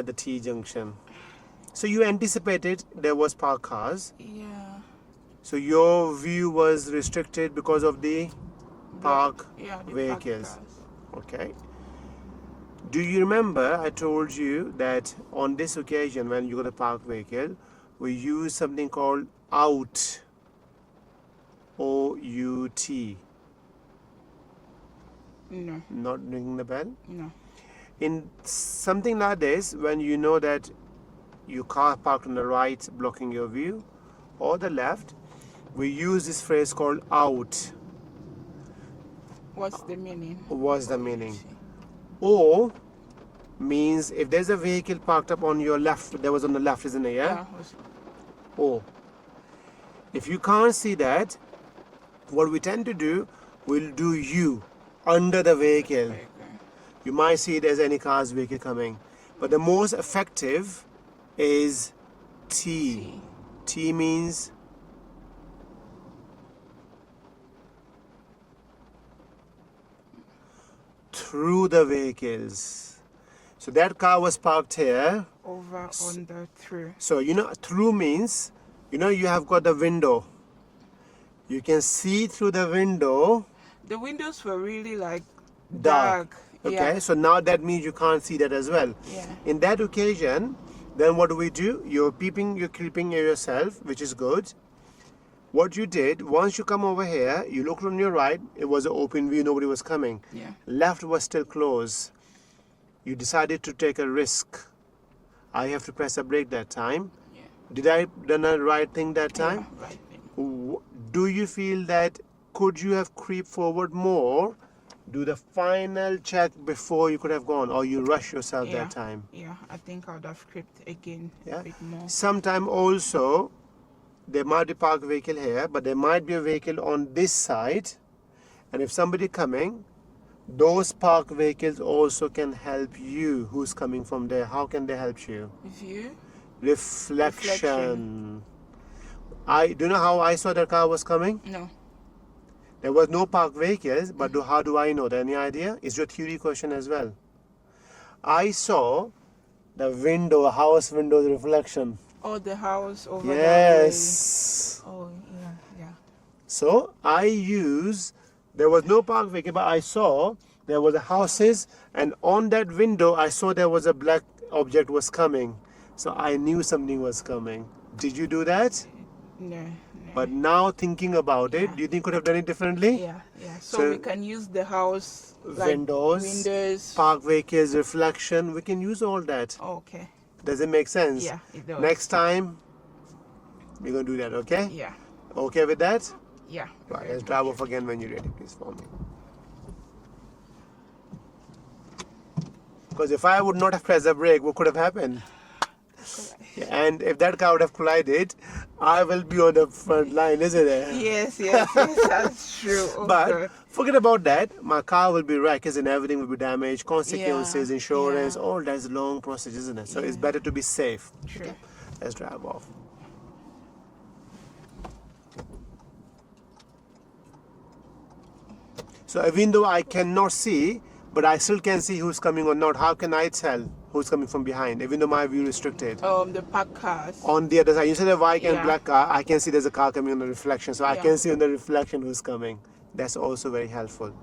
at the T junction. So you anticipated there was parked cars. Yeah. So your view was restricted because of the park the vehicles. parked Okay. Do you remember I told you that on this occasion when you got a parked vehicle, we use something called out. O-U-T. No. Not ringing the bell? No. In something like this, when you know that your car parked on the right blocking your view or the left, we use this phrase called out. What's the meaning? What's the meaning? O means if there's a vehicle parked up on your left, there was on the left, isn't it? Yeah? O. If you can't see that, what we tend to do, we'll do U under the vehicle. Okay. You might see it as any car's vehicle coming. But the most effective is T. T means through the vehicles. So that car was parked here. Over, under, through. So through means, you have got the window. You can see through the window. The windows were really like dark. Okay, Yeah. so now that means you can't see that as well. Yeah. In that occasion, then what do we do? You're creeping yourself, which is good. What you did, once you come over here, you looked on your right, it was an open view, nobody was coming. Yeah. Left was still closed. You decided to take a risk. I have to press a brake that time. Yeah. Did I done the right thing that time? Yeah, right. Do you feel that could you have creeped forward more? Do the final check before you could have gone, or you rush yourself that time? Yeah, I think I would have creeped again Yeah. a bit more. Sometime also, there might be a parked vehicle here, but there might be a vehicle on this side. And if somebody coming, those parked vehicles also can help you who's coming from there. How can they help you? View? Reflection. Do you know how I saw that car was coming? No. There was no parked vehicles, but how do I know? Any idea? It's your theory question as well. I saw the window, house window's reflection. Oh, the house over Yes. that way. Oh, yeah. So there was no parked vehicle, but I saw there was houses, and on that window I saw there was a black object was coming. So I knew something was coming. Did you do that? No. But now thinking about it, do you think you could have done it differently? Yeah. So we can use the house, like windows, parked vehicles, reflection. We can use all that. Okay. Does it make sense? Yeah, it does. Next time, we're going to do that, okay? Yeah. Okay with that? Yeah. Right, let's drive off again when you're ready, please, for me. Because if I would not have pressed the brake, what could have happened? Yeah, and if that car would have collided, I will be on the front line, isn't it? Yes, that's true. Oh, but God. forget about that. My car will be wrecked and everything will be damaged. Consequences, insurance, all that's a long process, isn't it? So it's better to be safe. True. Okay, let's drive off. So even though I cannot see, but I still can see who's coming or not. How can I tell who's coming from behind, even though my view is restricted? The parked cars. On the other side, instead of white and black car, I can see there's a car coming on the reflection. So I can see on the reflection who's coming. That's also very helpful.